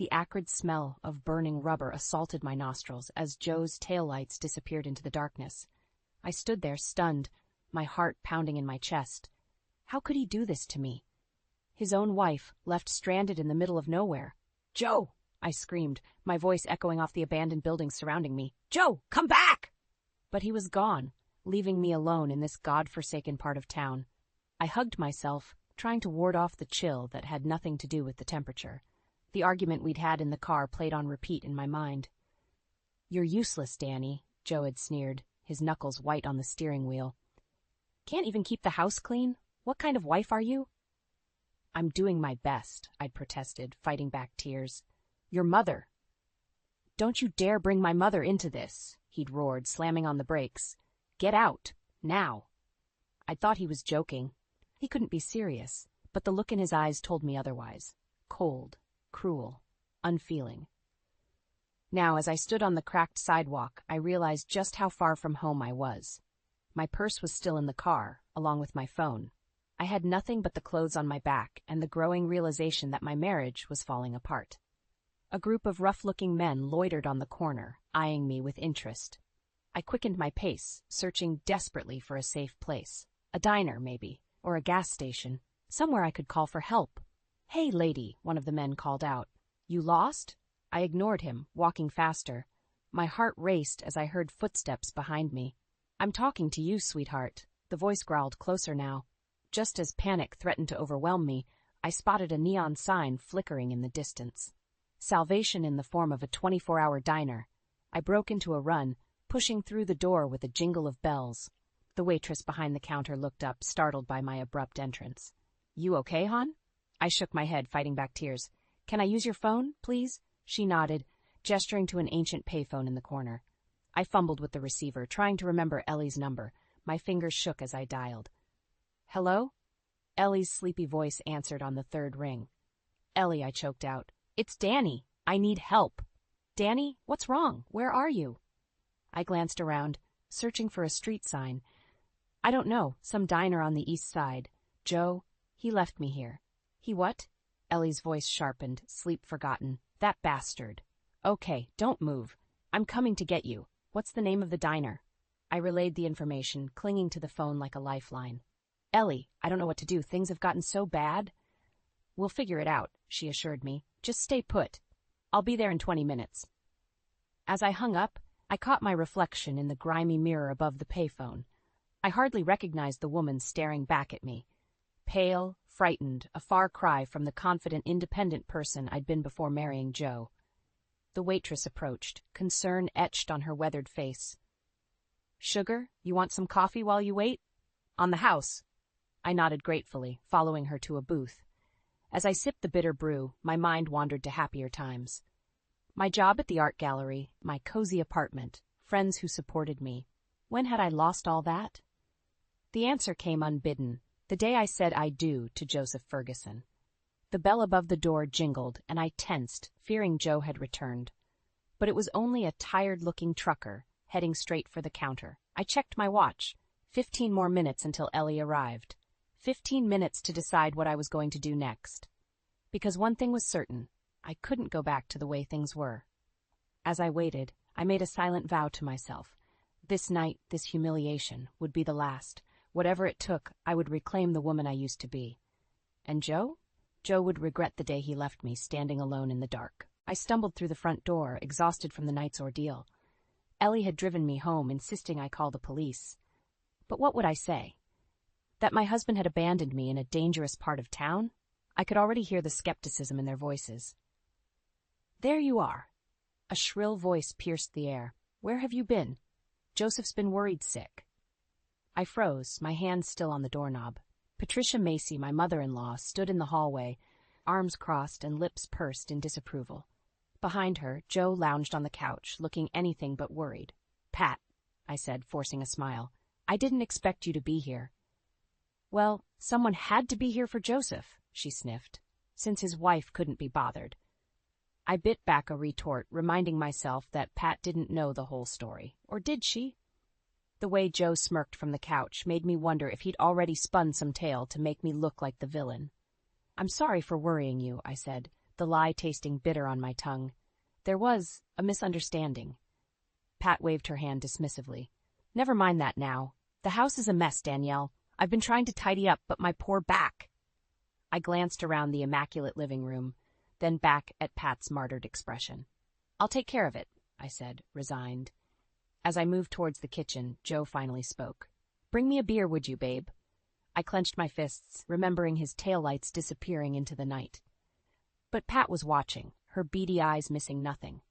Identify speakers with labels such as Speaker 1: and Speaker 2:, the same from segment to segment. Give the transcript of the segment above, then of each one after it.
Speaker 1: The acrid smell of burning rubber assaulted my nostrils as Joe's taillights disappeared into the darkness. I stood there stunned, my heart pounding in my chest. How could he do this to me? His own wife, left stranded in the middle of nowhere. "Joe!" I screamed, my voice echoing off the abandoned buildings surrounding me. "Joe, come back!" But he was gone, leaving me alone in this god-forsaken part of town. I hugged myself, trying to ward off the chill that had nothing to do with the temperature. The argument we'd had in the car played on repeat in my mind. "You're useless, Danny," Joe had sneered, his knuckles white on the steering wheel. "Can't even keep the house clean? What kind of wife are you?" "I'm doing my best," I'd protested, fighting back tears. "Your mother." "Don't you dare bring my mother into this," he'd roared, slamming on the brakes. "Get out, now." I thought he was joking. He couldn't be serious, but the look in his eyes told me otherwise. Cold, cruel, unfeeling. Now, as I stood on the cracked sidewalk, I realized just how far from home I was. My purse was still in the car, along with my phone. I had nothing but the clothes on my back and the growing realization that my marriage was falling apart. A group of rough-looking men loitered on the corner, eyeing me with interest. I quickened my pace, searching desperately for a safe place. A diner, maybe, or a gas station, somewhere I could call for help. "Hey, lady," one of the men called out. "You lost?" I ignored him, walking faster. My heart raced as I heard footsteps behind me. "I'm talking to you, sweetheart." The voice growled closer now. Just as panic threatened to overwhelm me, I spotted a neon sign flickering in the distance. Salvation in the form of a 24-hour diner. I broke into a run, pushing through the door with a jingle of bells. The waitress behind the counter looked up, startled by my abrupt entrance. "You okay, hon?" I shook my head, fighting back tears. "Can I use your phone, please?" She nodded, gesturing to an ancient payphone in the corner. I fumbled with the receiver, trying to remember Ellie's number. My fingers shook as I dialed. "Hello?" Ellie's sleepy voice answered on the third ring. "Ellie," I choked out. "It's Danny. I need help." "Danny, what's wrong? Where are you?" I glanced around, searching for a street sign. "I don't know, some diner on the east side. Joe, he left me here." "He what?" Ellie's voice sharpened, sleep forgotten. "That bastard." "Okay, don't move. I'm coming to get you. What's the name of the diner?" I relayed the information, clinging to the phone like a lifeline. "Ellie, I don't know what to do. Things have gotten so bad." "We'll figure it out," she assured me. "Just stay put. I'll be there in 20 minutes. As I hung up, I caught my reflection in the grimy mirror above the payphone. I hardly recognized the woman staring back at me. Pale, frightened, a far cry from the confident, independent person I'd been before marrying Joe. The waitress approached, concern etched on her weathered face. "Sugar, you want some coffee while you wait?" "On the house." I nodded gratefully, following her to a booth. As I sipped the bitter brew, my mind wandered to happier times. My job at the art gallery, my cozy apartment, friends who supported me. When had I lost all that? The answer came unbidden, the day I said I do to Joseph Ferguson. The bell above the door jingled, and I tensed, fearing Joe had returned. But it was only a tired-looking trucker, heading straight for the counter. I checked my watch. 15 more minutes until Ellie arrived. 15 minutes to decide what I was going to do next. Because one thing was certain, I couldn't go back to the way things were. As I waited, I made a silent vow to myself. This night, this humiliation, would be the last. Whatever it took, I would reclaim the woman I used to be. And Joe? Joe would regret the day he left me, standing alone in the dark. I stumbled through the front door, exhausted from the night's ordeal. Ellie had driven me home, insisting I call the police. But what would I say? That my husband had abandoned me in a dangerous part of town? I could already hear the skepticism in their voices. "There you are." A shrill voice pierced the air. "Where have you been?" "Joseph's been worried sick." I froze, my hand still on the doorknob. Patricia Macy, my mother-in-law, stood in the hallway, arms crossed and lips pursed in disapproval. Behind her, Joe lounged on the couch, looking anything but worried. "Pat," I said, forcing a smile, "I didn't expect you to be here." "Well, someone had to be here for Joseph," she sniffed, "since his wife couldn't be bothered." I bit back a retort, reminding myself that Pat didn't know the whole story. Or did she? The way Joe smirked from the couch made me wonder if he'd already spun some tale to make me look like the villain. "I'm sorry for worrying you," I said, the lie tasting bitter on my tongue. There was a misunderstanding. Pat waved her hand dismissively. Never mind that now. The house is a mess, Danielle. I've been trying to tidy up, but my poor back. I glanced around the immaculate living room, then back at Pat's martyred expression. I'll take care of it, I said, resigned. As I moved towards the kitchen, Joe finally spoke. Bring me a beer, would you, babe? I clenched my fists, remembering his taillights disappearing into the night. But Pat was watching, her beady eyes missing nothing.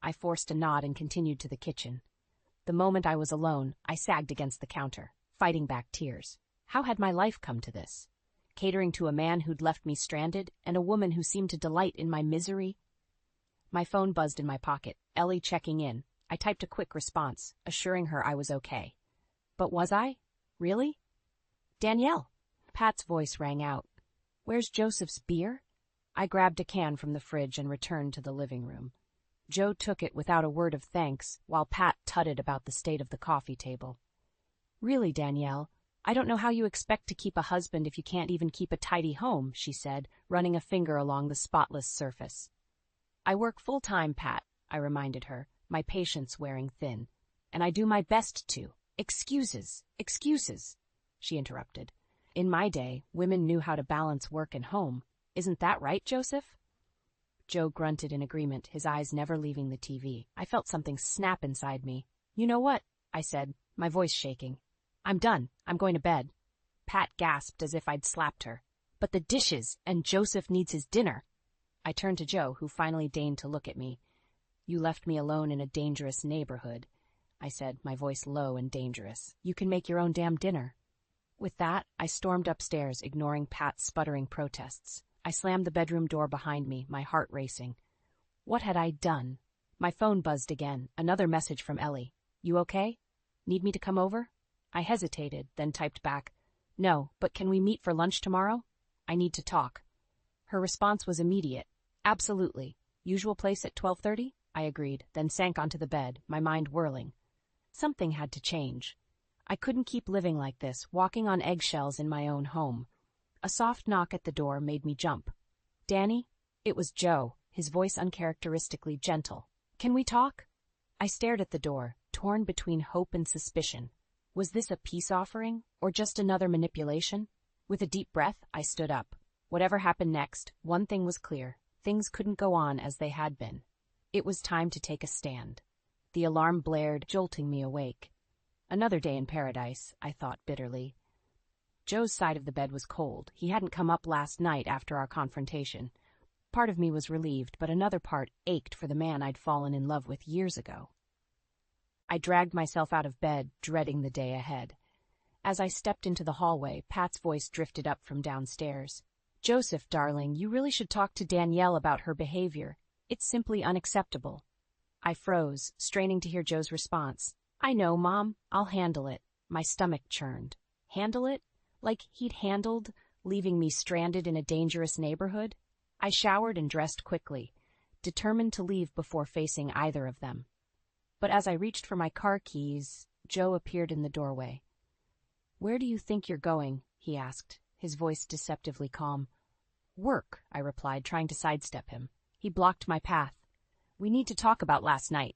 Speaker 1: I forced a nod and continued to the kitchen. The moment I was alone, I sagged against the counter, fighting back tears. How had my life come to this? Catering to a man who'd left me stranded, and a woman who seemed to delight in my misery? My phone buzzed in my pocket, Ellie checking in. I typed a quick response, assuring her I was okay. But was I? Really? Danielle! Pat's voice rang out. Where's Joseph's beer? I grabbed a can from the fridge and returned to the living room. Joe took it without a word of thanks, while Pat tutted about the state of the coffee table. Really, Danielle, I don't know how you expect to keep a husband if you can't even keep a tidy home, she said, running a finger along the spotless surface. I work full-time, Pat, I reminded her, my patience wearing thin. And I do my best to. Excuses, she interrupted. In my day, women knew how to balance work and home. Isn't that right, Joseph? Joe grunted in agreement, his eyes never leaving the TV. I felt something snap inside me. You know what? I said, my voice shaking. I'm done. I'm going to bed. Pat gasped as if I'd slapped her. But the dishes, and Joseph needs his dinner. I turned to Joe, who finally deigned to look at me. You left me alone in a dangerous neighborhood, I said, my voice low and dangerous. You can make your own damn dinner. With that, I stormed upstairs, ignoring Pat's sputtering protests. I slammed the bedroom door behind me, my heart racing. What had I done? My phone buzzed again, another message from Ellie. You okay? Need me to come over? I hesitated, then typed back, No, but can we meet for lunch tomorrow? I need to talk. Her response was immediate. Absolutely. Usual place at 12:30? I agreed, then sank onto the bed, my mind whirling. Something had to change. I couldn't keep living like this, walking on eggshells in my own home. A soft knock at the door made me jump. Danny? It was Joe, his voice uncharacteristically gentle. Can we talk? I stared at the door, torn between hope and suspicion. Was this a peace offering, or just another manipulation? With a deep breath, I stood up. Whatever happened next, one thing was clear. Things couldn't go on as they had been. It was time to take a stand. The alarm blared, jolting me awake. Another day in paradise, I thought bitterly. Joe's side of the bed was cold. He hadn't come up last night after our confrontation. Part of me was relieved, but another part ached for the man I'd fallen in love with years ago. I dragged myself out of bed, dreading the day ahead. As I stepped into the hallway, Pat's voice drifted up from downstairs. Joseph, darling, you really should talk to Danielle about her behavior. It's simply unacceptable. I froze, straining to hear Joe's response. I know, Mom. I'll handle it. My stomach churned. Handle it? Like he'd handled leaving me stranded in a dangerous neighborhood? I showered and dressed quickly, determined to leave before facing either of them. But as I reached for my car keys, Joe appeared in the doorway. Where do you think you're going? He asked, his voice deceptively calm. Work, I replied, trying to sidestep him. He blocked my path. We need to talk about last night.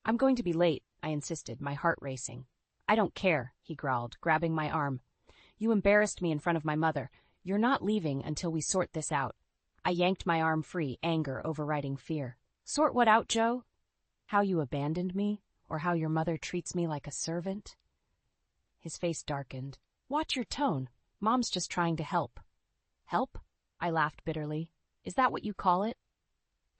Speaker 1: I'm going to be late, I insisted, my heart racing. I don't care, he growled, grabbing my arm. You embarrassed me in front of my mother. You're not leaving until we sort this out. I yanked my arm free, anger overriding fear. Sort what out, Joe? How you abandoned me, or how your mother treats me like a servant? His face darkened. Watch your tone. Mom's just trying to help. Help? I laughed bitterly. Is that what you call it?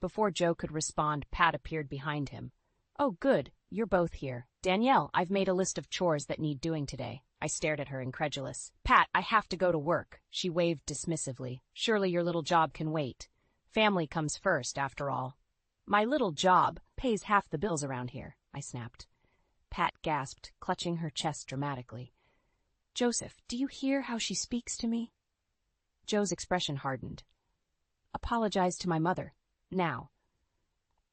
Speaker 1: Before Joe could respond, Pat appeared behind him. Oh, good. You're both here. Danielle, I've made a list of chores that need doing today. I stared at her, incredulous. Pat, I have to go to work. She waved dismissively. Surely your little job can wait. Family comes first, after all. My little job pays half the bills around here, I snapped. Pat gasped, clutching her chest dramatically. Joseph, do you hear how she speaks to me? Joe's expression hardened. Apologize to my mother. Now.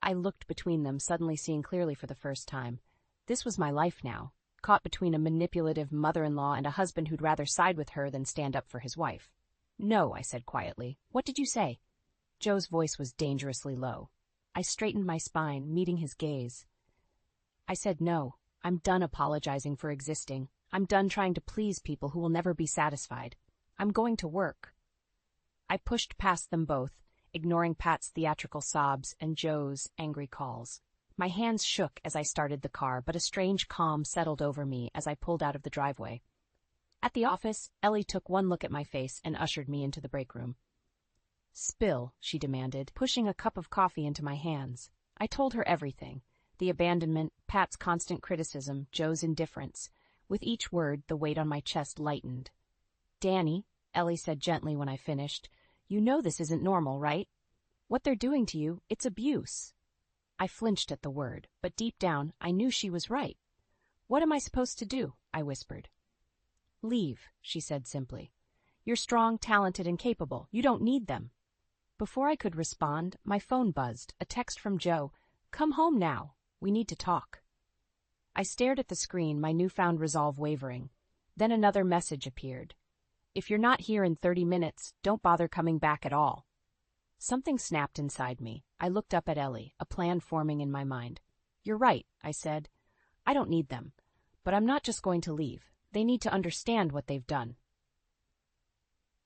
Speaker 1: I looked between them, suddenly seeing clearly for the first time. This was my life now, caught between a manipulative mother-in-law and a husband who'd rather side with her than stand up for his wife. No, I said quietly. What did you say? Joe's voice was dangerously low. I straightened my spine, meeting his gaze. I said no. I'm done apologizing for existing. I'm done trying to please people who will never be satisfied. I'm going to work. I pushed past them both, ignoring Pat's theatrical sobs and Joe's angry calls. My hands shook as I started the car, but a strange calm settled over me as I pulled out of the driveway. At the office, Ellie took one look at my face and ushered me into the break room. "Spill," she demanded, pushing a cup of coffee into my hands. I told her everything. The abandonment, Pat's constant criticism, Joe's indifference. With each word, the weight on my chest lightened. "Danny," Ellie said gently when I finished, "you know this isn't normal, right? What they're doing to you, it's abuse." I flinched at the word, but deep down, I knew she was right. "What am I supposed to do?" I whispered. "Leave," she said simply. "You're strong, talented, and capable. You don't need them." Before I could respond, my phone buzzed, a text from Joe. "Come home now. We need to talk." I stared at the screen, my newfound resolve wavering. Then another message appeared. "If you're not here in 30 minutes, don't bother coming back at all." Something snapped inside me. I looked up at Ellie, a plan forming in my mind. "You're right," I said. "I don't need them. But I'm not just going to leave. They need to understand what they've done."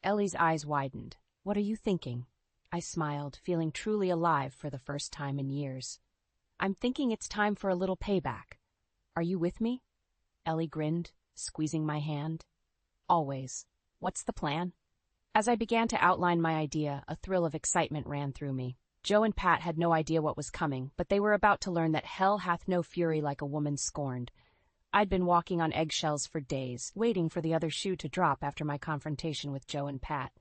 Speaker 1: Ellie's eyes widened. "What are you thinking?" I smiled, feeling truly alive for the first time in years. "I'm thinking it's time for a little payback. Are you with me?" Ellie grinned, squeezing my hand. "Always. What's the plan?" As I began to outline my idea, a thrill of excitement ran through me. Joe and Pat had no idea what was coming, but they were about to learn that hell hath no fury like a woman scorned. I'd been walking on eggshells for days, waiting for the other shoe to drop after my confrontation with Joe and Pat.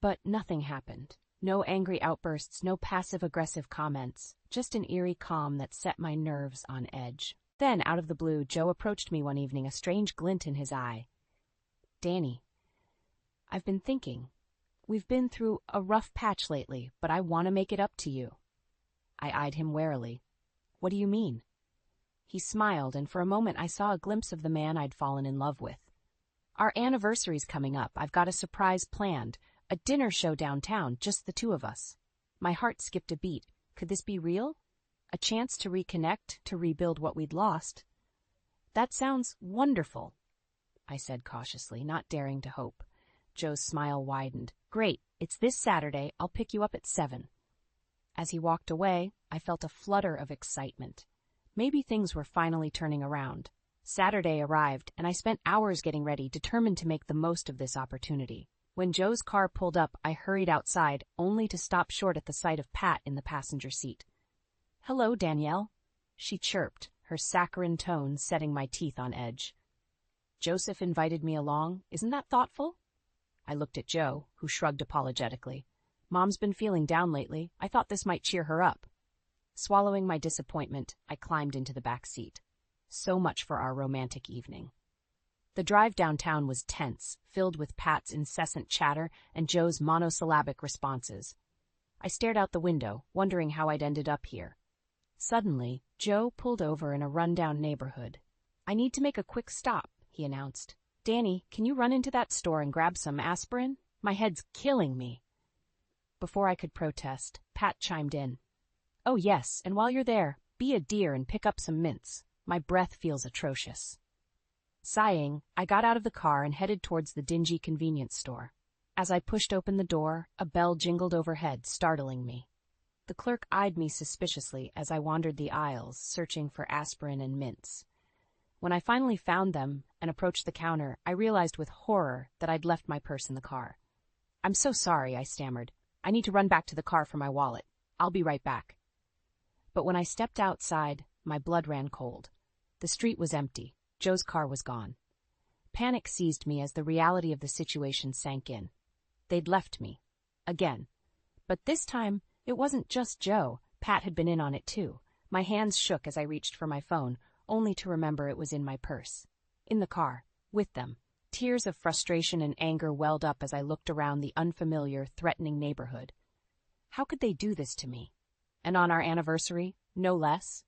Speaker 1: But nothing happened. No angry outbursts, no passive-aggressive comments, just an eerie calm that set my nerves on edge. Then, out of the blue, Joe approached me one evening, a strange glint in his eye. "Danny, I've been thinking. We've been through a rough patch lately, but I want to make it up to you." I eyed him warily. "What do you mean?" He smiled, and for a moment I saw a glimpse of the man I'd fallen in love with. "Our anniversary's coming up. I've got a surprise planned. A dinner show downtown, just the two of us." My heart skipped a beat. Could this be real? A chance to reconnect, to rebuild what we'd lost? "That sounds wonderful," I said cautiously, not daring to hope. Joe's smile widened. "Great. It's this Saturday. I'll pick you up at 7. As he walked away, I felt a flutter of excitement. Maybe things were finally turning around. Saturday arrived, and I spent hours getting ready, determined to make the most of this opportunity. When Joe's car pulled up, I hurried outside, only to stop short at the sight of Pat in the passenger seat. "Hello, Danielle," she chirped, her saccharine tone setting my teeth on edge. "Joseph invited me along. Isn't that thoughtful?" I looked at Joe, who shrugged apologetically. "Mom's been feeling down lately. I thought this might cheer her up." Swallowing my disappointment, I climbed into the back seat. So much for our romantic evening. The drive downtown was tense, filled with Pat's incessant chatter and Joe's monosyllabic responses. I stared out the window, wondering how I'd ended up here. Suddenly, Joe pulled over in a rundown neighborhood. "I need to make a quick stop," he announced. "Danny, can you run into that store and grab some aspirin? My head's killing me." Before I could protest, Pat chimed in. "Oh yes, and while you're there, be a dear and pick up some mints. My breath feels atrocious." Sighing, I got out of the car and headed towards the dingy convenience store. As I pushed open the door, a bell jingled overhead, startling me. The clerk eyed me suspiciously as I wandered the aisles, searching for aspirin and mints. When I finally found them and approached the counter, I realized with horror that I'd left my purse in the car. "I'm so sorry," I stammered. "I need to run back to the car for my wallet. I'll be right back." But when I stepped outside, my blood ran cold. The street was empty. Joe's car was gone. Panic seized me as the reality of the situation sank in. They'd left me. Again. But this time, it wasn't just Joe. Pat had been in on it too. My hands shook as I reached for my phone, only to remember it was in my purse. In the car, with them. Tears of frustration and anger welled up as I looked around the unfamiliar, threatening neighborhood. How could they do this to me? And on our anniversary, no less?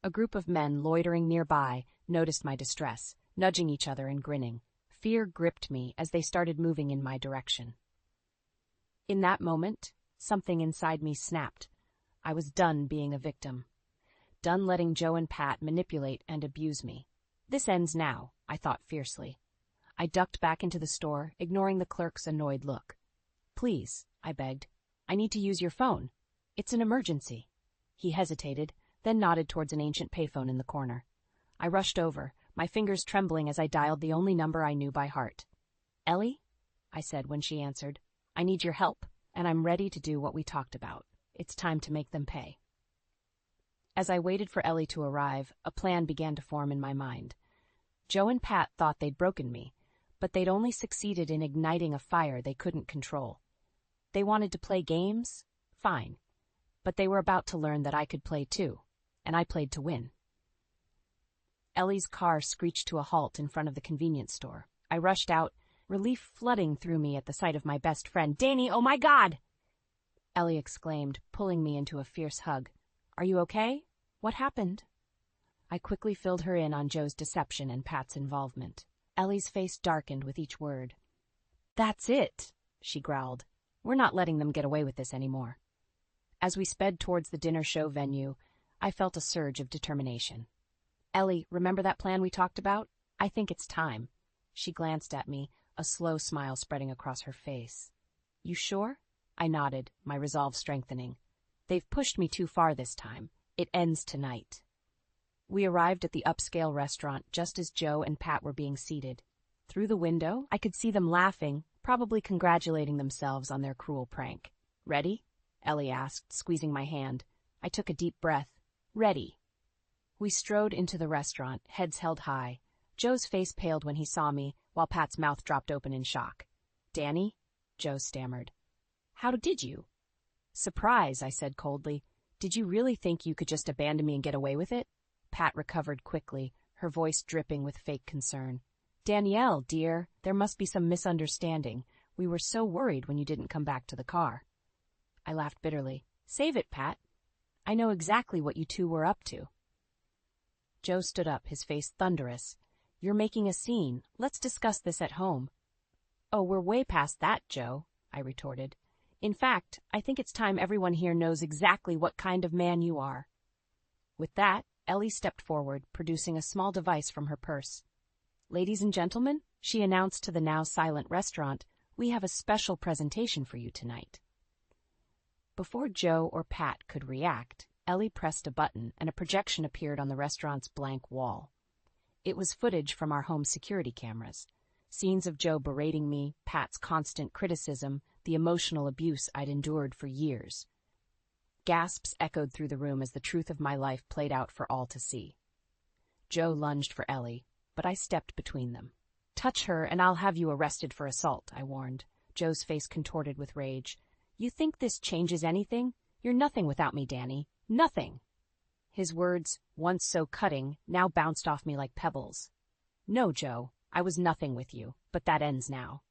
Speaker 1: A group of men loitering nearby noticed my distress, nudging each other and grinning. Fear gripped me as they started moving in my direction. In that moment, something inside me snapped. I was done being a victim. Done letting Joe and Pat manipulate and abuse me. This ends now, I thought fiercely. I ducked back into the store, ignoring the clerk's annoyed look. Please, I begged. I need to use your phone. It's an emergency. He hesitated, then nodded towards an ancient payphone in the corner. I rushed over, my fingers trembling as I dialed the only number I knew by heart. Ellie? I said when she answered. I need your help, and I'm ready to do what we talked about. It's time to make them pay. As I waited for Ellie to arrive, a plan began to form in my mind. Joe and Pat thought they'd broken me, but they'd only succeeded in igniting a fire they couldn't control. They wanted to play games? Fine. But they were about to learn that I could play too, and I played to win. Ellie's car screeched to a halt in front of the convenience store. I rushed out, relief flooding through me at the sight of my best friend. Danny, oh my God! Ellie exclaimed, pulling me into a fierce hug. Are you okay? What happened? I quickly filled her in on Joe's deception and Pat's involvement. Ellie's face darkened with each word. That's it, she growled. We're not letting them get away with this anymore. As we sped towards the dinner show venue, I felt a surge of determination. Ellie, remember that plan we talked about? I think it's time. She glanced at me, a slow smile spreading across her face. You sure? I nodded, my resolve strengthening. They've pushed me too far this time. It ends tonight. We arrived at the upscale restaurant just as Joe and Pat were being seated. Through the window, I could see them laughing, probably congratulating themselves on their cruel prank. Ready? Ellie asked, squeezing my hand. I took a deep breath. Ready. We strode into the restaurant, heads held high. Joe's face paled when he saw me, while Pat's mouth dropped open in shock. Danny? Joe stammered. How did you? Surprise, I said coldly. Did you really think you could just abandon me and get away with it? Pat recovered quickly, her voice dripping with fake concern. Danielle, dear, there must be some misunderstanding. We were so worried when you didn't come back to the car. I laughed bitterly. Save it, Pat. I know exactly what you two were up to. Joe stood up, his face thunderous. You're making a scene. Let's discuss this at home. Oh, we're way past that, Joe, I retorted. In fact, I think it's time everyone here knows exactly what kind of man you are. With that, Ellie stepped forward, producing a small device from her purse. Ladies and gentlemen, she announced to the now silent restaurant, we have a special presentation for you tonight. Before Joe or Pat could react, Ellie pressed a button and a projection appeared on the restaurant's blank wall. It was footage from our home security cameras. Scenes of Joe berating me, Pat's constant criticism, the emotional abuse I'd endured for years. Gasps echoed through the room as the truth of my life played out for all to see. Joe lunged for Ellie, but I stepped between them. Touch her and I'll have you arrested for assault, I warned. Joe's face contorted with rage. You think this changes anything? You're nothing without me, Danny. Nothing. His words, once so cutting, now bounced off me like pebbles. No, Joe, I was nothing with you, but that ends now.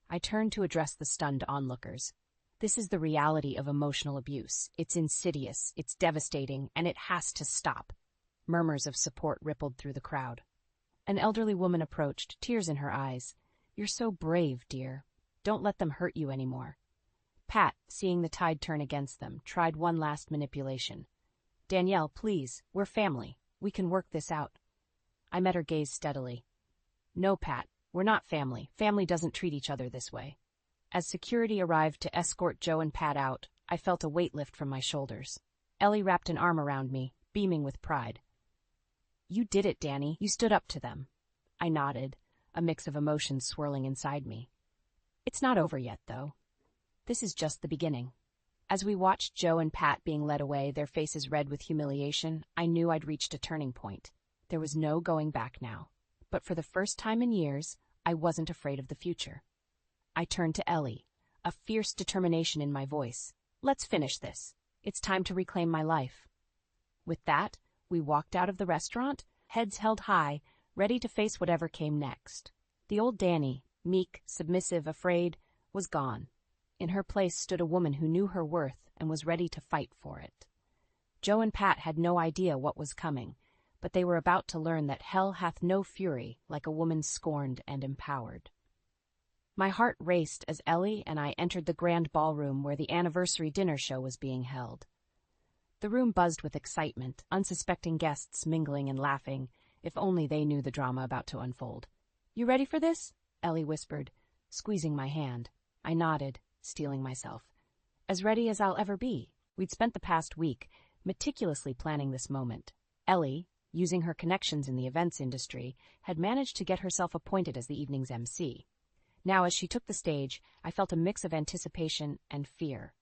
Speaker 1: I turned to address the stunned onlookers. This is the reality of emotional abuse. It's insidious, it's devastating, and it has to stop. Murmurs of support rippled through the crowd. An elderly woman approached, tears in her eyes. You're so brave, dear. Don't let them hurt you anymore. Pat, seeing the tide turn against them, tried one last manipulation. Danielle, please, we're family. We can work this out. I met her gaze steadily. No, Pat, we're not family. Family doesn't treat each other this way. As security arrived to escort Joe and Pat out, I felt a weight lift from my shoulders. Ellie wrapped an arm around me, beaming with pride. You did it, Danny. You stood up to them. I nodded, a mix of emotions swirling inside me. It's not over yet, though. This is just the beginning. As we watched Joe and Pat being led away, their faces red with humiliation, I knew I'd reached a turning point. There was no going back now. But for the first time in years, I wasn't afraid of the future. I turned to Ellie, a fierce determination in my voice. Let's finish this. It's time to reclaim my life. With that, we walked out of the restaurant, heads held high, ready to face whatever came next. The old Danny, meek, submissive, afraid, was gone. In her place stood a woman who knew her worth and was ready to fight for it. Joe and Pat had no idea what was coming, but they were about to learn that hell hath no fury like a woman scorned and empowered. My heart raced as Ellie and I entered the grand ballroom where the anniversary dinner show was being held. The room buzzed with excitement, unsuspecting guests mingling and laughing, if only they knew the drama about to unfold. "You ready for this?" Ellie whispered, squeezing my hand. I nodded, steeling myself. As ready as I'll ever be. We'd spent the past week meticulously planning this moment. Ellie, using her connections in the events industry, had managed to get herself appointed as the evening's MC. Now, as she took the stage, I felt a mix of anticipation and fear.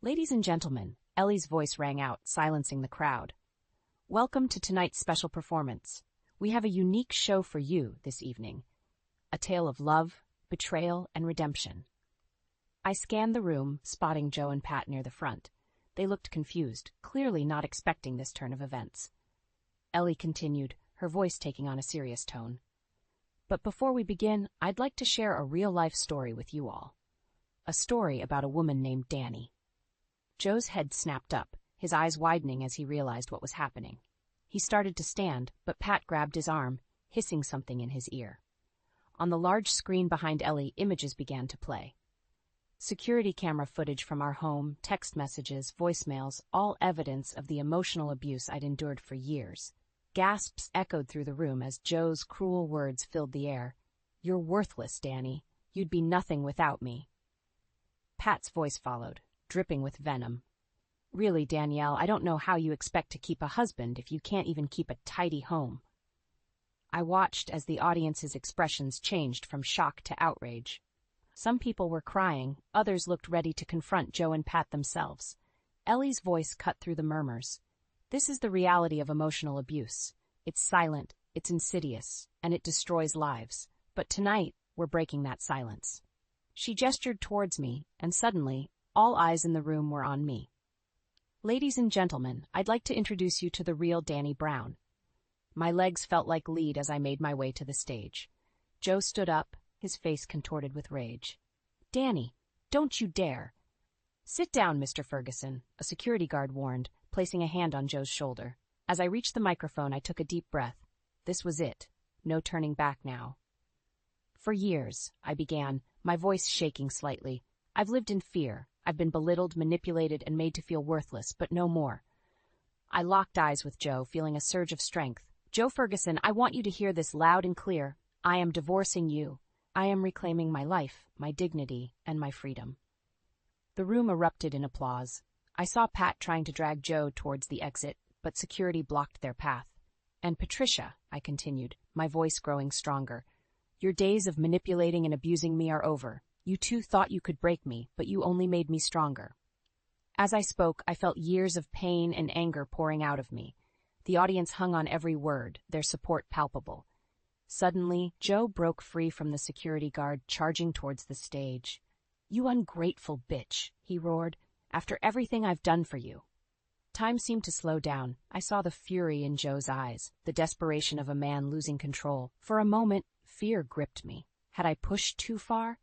Speaker 1: "Ladies and gentlemen," Ellie's voice rang out, silencing the crowd. "Welcome to tonight's special performance. We have a unique show for you this evening. A tale of love, betrayal, and redemption." I scanned the room, spotting Joe and Pat near the front. They looked confused, clearly not expecting this turn of events. Ellie continued, her voice taking on a serious tone. "But before we begin, I'd like to share a real-life story with you all. A story about a woman named Danny." Joe's head snapped up, his eyes widening as he realized what was happening. He started to stand, but Pat grabbed his arm, hissing something in his ear. On the large screen behind Ellie, images began to play. Security camera footage from our home, text messages, voicemails, all evidence of the emotional abuse I'd endured for years. Gasps echoed through the room as Joe's cruel words filled the air. "You're worthless, Danny. You'd be nothing without me." Pat's voice followed, dripping with venom. "Really, Danielle, I don't know how you expect to keep a husband if you can't even keep a tidy home." I watched as the audience's expressions changed from shock to outrage. Some people were crying, others looked ready to confront Joe and Pat themselves. Ellie's voice cut through the murmurs. "This is the reality of emotional abuse. It's silent, it's insidious, and it destroys lives. But tonight, we're breaking that silence." She gestured towards me, and suddenly, all eyes in the room were on me. "Ladies and gentlemen, I'd like to introduce you to the real Danny Brown." My legs felt like lead as I made my way to the stage. Joe stood up, his face contorted with rage. "Danny, don't you dare." "Sit down, Mr. Ferguson," a security guard warned, placing a hand on Joe's shoulder. As I reached the microphone, I took a deep breath. This was it. No turning back now. "For years," I began, my voice shaking slightly, "I've lived in fear. I've been belittled, manipulated, and made to feel worthless, but no more." I locked eyes with Joe, feeling a surge of strength. "Joe Ferguson, I want you to hear this loud and clear. I am divorcing you. I am reclaiming my life, my dignity, and my freedom." The room erupted in applause. I saw Pat trying to drag Joe towards the exit, but security blocked their path. "And Patricia," I continued, my voice growing stronger, "your days of manipulating and abusing me are over. You too thought you could break me, but you only made me stronger." As I spoke, I felt years of pain and anger pouring out of me. The audience hung on every word, their support palpable. Suddenly, Joe broke free from the security guard, charging towards the stage. "You ungrateful bitch," he roared, "after everything I've done for you." Time seemed to slow down. I saw the fury in Joe's eyes, the desperation of a man losing control. For a moment, fear gripped me. Had I pushed too far?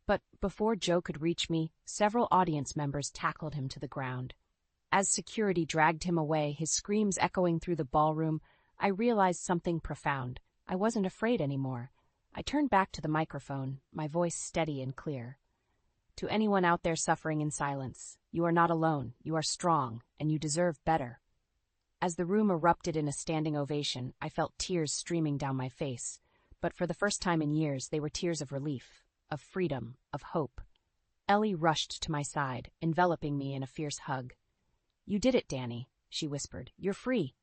Speaker 1: But before Joe could reach me, several audience members tackled him to the ground. As security dragged him away, his screams echoing through the ballroom, I realized something profound. I wasn't afraid anymore. I turned back to the microphone, my voice steady and clear. "To anyone out there suffering in silence, you are not alone, you are strong, and you deserve better." As the room erupted in a standing ovation, I felt tears streaming down my face, but for the first time in years, they were tears of relief, of freedom, of hope. Ellie rushed to my side, enveloping me in a fierce hug. "You did it, Danny," she whispered. "You're free."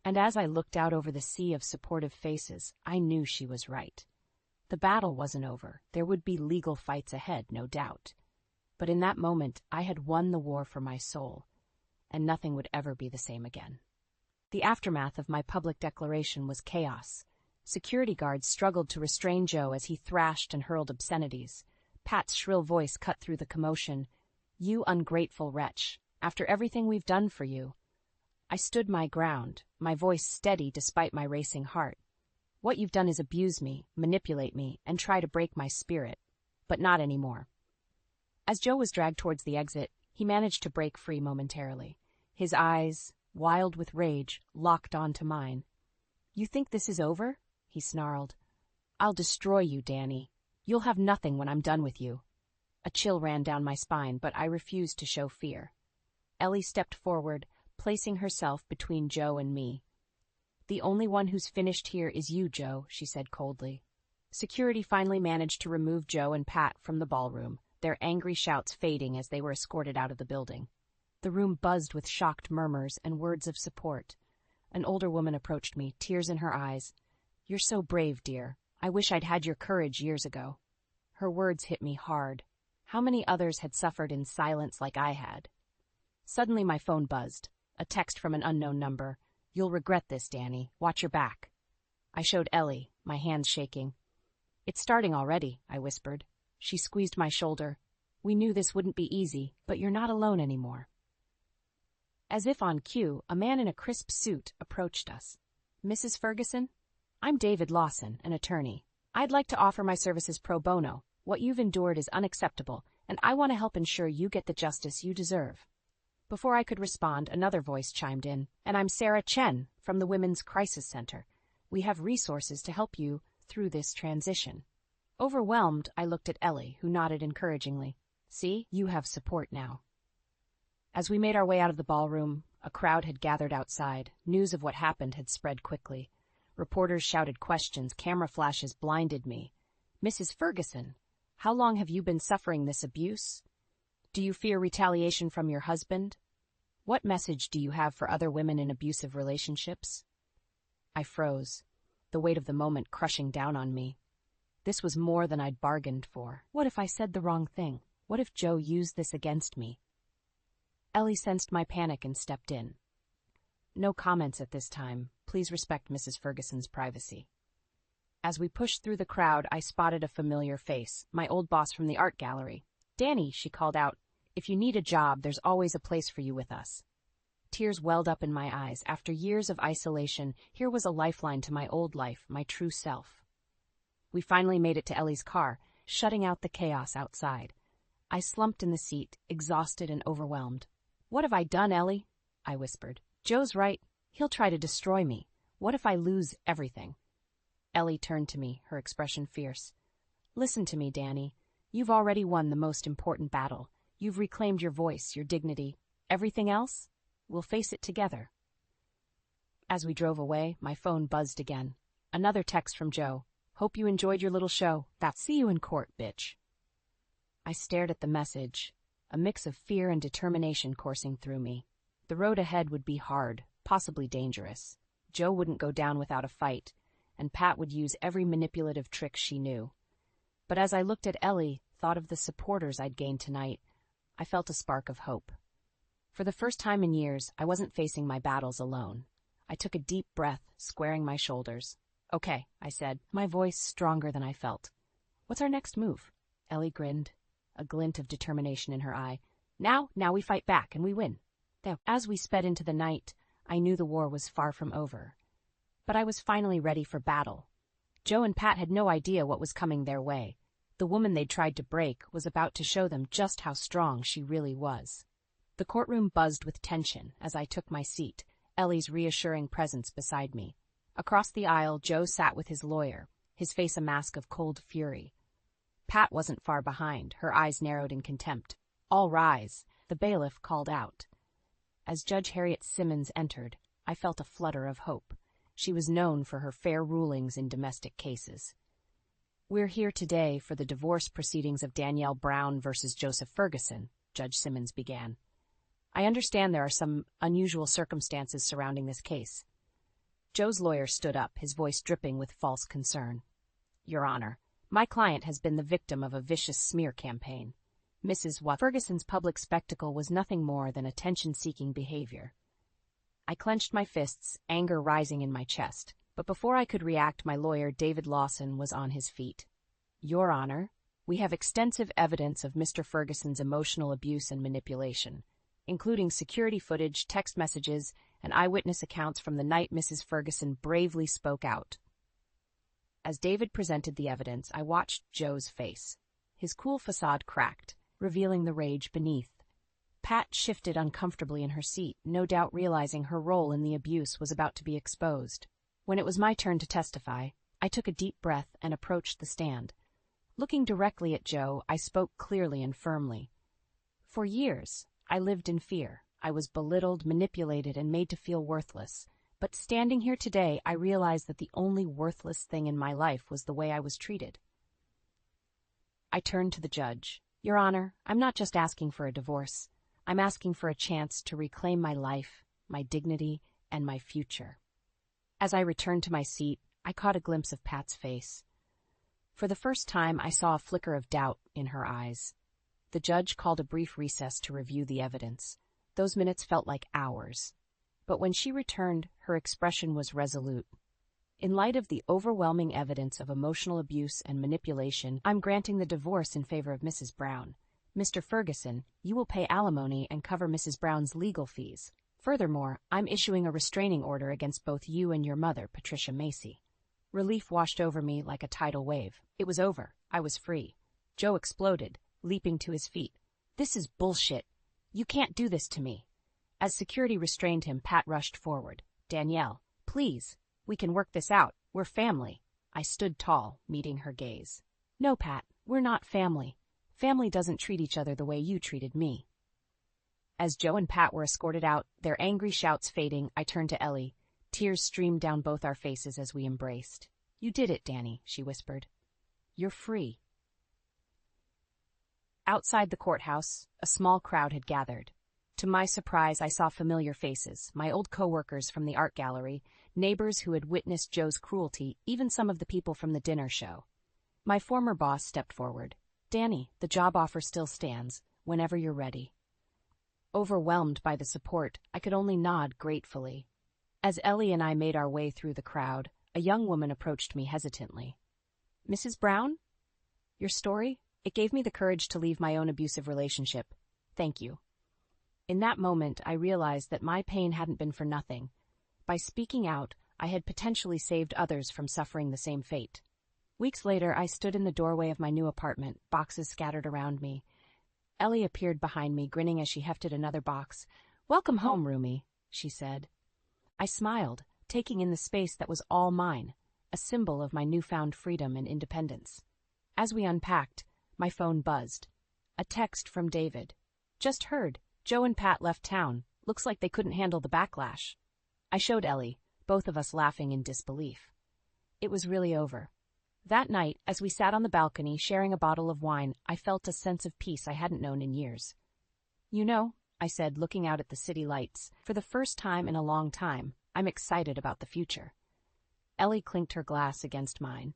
Speaker 1: And as I looked out over the sea of supportive faces, I knew she was right. The battle wasn't over. There would be legal fights ahead, no doubt. But in that moment, I had won the war for my soul, and nothing would ever be the same again. The aftermath of my public declaration was chaos. Security guards struggled to restrain Joe as he thrashed and hurled obscenities. Pat's shrill voice cut through the commotion. "You ungrateful wretch. After everything we've done for you." I stood my ground, my voice steady despite my racing heart. "What you've done is abuse me, manipulate me, and try to break my spirit. But not anymore." As Joe was dragged towards the exit, he managed to break free momentarily. His eyes, wild with rage, locked onto mine. "You think this is over?" he snarled. "I'll destroy you, Danny." You'll have nothing when I'm done with you. A chill ran down my spine, but I refused to show fear. Ellie stepped forward, placing herself between Joe and me. The only one who's finished here is you, Joe, she said coldly. Security finally managed to remove Joe and Pat from the ballroom, their angry shouts fading as they were escorted out of the building. The room buzzed with shocked murmurs and words of support. An older woman approached me, tears in her eyes. "You're so brave, dear. I wish I'd had your courage years ago." Her words hit me hard. How many others had suffered in silence like I had? Suddenly my phone buzzed. A text from an unknown number. "You'll regret this, Danny. Watch your back." I showed Ellie, my hands shaking. "It's starting already," I whispered. She squeezed my shoulder. "We knew this wouldn't be easy, but you're not alone anymore." As if on cue, a man in a crisp suit approached us. "Mrs. Ferguson? I'm David Lawson, an attorney. I'd like to offer my services pro bono. What you've endured is unacceptable, and I want to help ensure you get the justice you deserve." Before I could respond, another voice chimed in. "And I'm Sarah Chen from the Women's Crisis Center. We have resources to help you through this transition." Overwhelmed, I looked at Ellie, who nodded encouragingly. "See, you have support now." As we made our way out of the ballroom, a crowd had gathered outside. News of what happened had spread quickly. Reporters shouted questions, camera flashes blinded me. "Mrs. Ferguson, how long have you been suffering this abuse? Do you fear retaliation from your husband? What message do you have for other women in abusive relationships?" I froze, the weight of the moment crushing down on me. This was more than I'd bargained for. What if I said the wrong thing? What if Joe used this against me? Ellie sensed my panic and stepped in. "No comments at this time. Please respect Mrs. Ferguson's privacy." As we pushed through the crowd, I spotted a familiar face, my old boss from the art gallery. "Danny," she called out, "if you need a job, there's always a place for you with us." Tears welled up in my eyes. After years of isolation, here was a lifeline to my old life, my true self. We finally made it to Ellie's car, shutting out the chaos outside. I slumped in the seat, exhausted and overwhelmed. "What have I done, Ellie?" I whispered. "Joe's right. He'll try to destroy me. What if I lose everything?" Ellie turned to me, her expression fierce. "Listen to me, Danny. You've already won the most important battle. You've reclaimed your voice, your dignity. Everything else? We'll face it together." As we drove away, my phone buzzed again. Another text from Joe. "Hope you enjoyed your little show. See you in court, bitch." I stared at the message, a mix of fear and determination coursing through me. The road ahead would be hard, possibly dangerous. Joe wouldn't go down without a fight, and Pat would use every manipulative trick she knew. But as I looked at Ellie, thought of the supporters I'd gained tonight, I felt a spark of hope. For the first time in years, I wasn't facing my battles alone. I took a deep breath, squaring my shoulders. "Okay," I said, my voice stronger than I felt. "What's our next move?" Ellie grinned, a glint of determination in her eye. Now we fight back, and we win." As we sped into the night, I knew the war was far from over. But I was finally ready for battle. Joe and Pat had no idea what was coming their way. The woman they'd tried to break was about to show them just how strong she really was. The courtroom buzzed with tension as I took my seat, Ellie's reassuring presence beside me. Across the aisle, Joe sat with his lawyer, his face a mask of cold fury. Pat wasn't far behind, her eyes narrowed in contempt. "All rise," the bailiff called out. As Judge Harriet Simmons entered, I felt a flutter of hope. She was known for her fair rulings in domestic cases. "We're here today for the divorce proceedings of Danielle Brown versus Joseph Ferguson," Judge Simmons began. "I understand there are some unusual circumstances surrounding this case." Joe's lawyer stood up, his voice dripping with false concern. "Your Honor, my client has been the victim of a vicious smear campaign. Mrs. Ferguson's public spectacle was nothing more than attention-seeking behavior." I clenched my fists, anger rising in my chest. But before I could react, my lawyer, David Lawson, was on his feet. "Your Honor, we have extensive evidence of Mr. Ferguson's emotional abuse and manipulation, including security footage, text messages, and eyewitness accounts from the night Mrs. Ferguson bravely spoke out." As David presented the evidence, I watched Joe's face. His cool facade cracked, revealing the rage beneath. Pat shifted uncomfortably in her seat, no doubt realizing her role in the abuse was about to be exposed. When it was my turn to testify, I took a deep breath and approached the stand. Looking directly at Joe, I spoke clearly and firmly. For years, I lived in fear. I was belittled, manipulated, and made to feel worthless. But standing here today, I realize that the only worthless thing in my life was the way I was treated. I turned to the judge. Your Honor, I'm not just asking for a divorce. I'm asking for a chance to reclaim my life, my dignity, and my future. As I returned to my seat, I caught a glimpse of Pat's face. For the first time, I saw a flicker of doubt in her eyes. The judge called a brief recess to review the evidence. Those minutes felt like hours. But when she returned, her expression was resolute. In light of the overwhelming evidence of emotional abuse and manipulation, I'm granting the divorce in favor of Mrs. Brown. Mr. Ferguson, you will pay alimony and cover Mrs. Brown's legal fees. Furthermore, I'm issuing a restraining order against both you and your mother, Patricia Macy. Relief washed over me like a tidal wave. It was over. I was free. Joe exploded, leaping to his feet. This is bullshit. You can't do this to me. As security restrained him, Pat rushed forward. Danielle, please. We can work this out. We're family. I stood tall, meeting her gaze. No, Pat, we're not family. Family doesn't treat each other the way you treated me. As Joe and Pat were escorted out, their angry shouts fading, I turned to Ellie. Tears streamed down both our faces as we embraced. You did it, Danny, she whispered. You're free. Outside the courthouse, a small crowd had gathered. To my surprise, I saw familiar faces, my old co-workers from the art gallery, neighbors who had witnessed Joe's cruelty, even some of the people from the dinner show. My former boss stepped forward. Danny, the job offer still stands, whenever you're ready. Overwhelmed by the support, I could only nod gratefully. As Ellie and I made our way through the crowd, a young woman approached me hesitantly. Mrs. Brown? Your story? It gave me the courage to leave my own abusive relationship. Thank you. In that moment, I realized that my pain hadn't been for nothing. By speaking out, I had potentially saved others from suffering the same fate. Weeks later, I stood in the doorway of my new apartment, boxes scattered around me. Ellie appeared behind me, grinning as she hefted another box. Welcome home, Rumi, she said. I smiled, taking in the space that was all mine, a symbol of my newfound freedom and independence. As we unpacked, my phone buzzed. A text from David. Just heard. Joe and Pat left town. Looks like they couldn't handle the backlash. I showed Ellie, both of us laughing in disbelief. It was really over. That night, as we sat on the balcony sharing a bottle of wine, I felt a sense of peace I hadn't known in years. You know, I said, looking out at the city lights, for the first time in a long time, I'm excited about the future. Ellie clinked her glass against mine.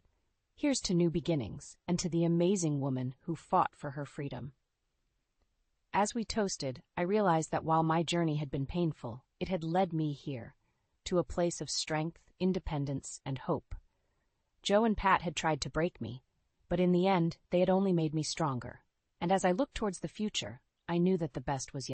Speaker 1: Here's to new beginnings, and to the amazing woman who fought for her freedom. As we toasted, I realized that while my journey had been painful, it had led me here, to a place of strength, independence, and hope. Joe and Pat had tried to break me, but in the end, they had only made me stronger. And as I looked towards the future, I knew that the best was yet.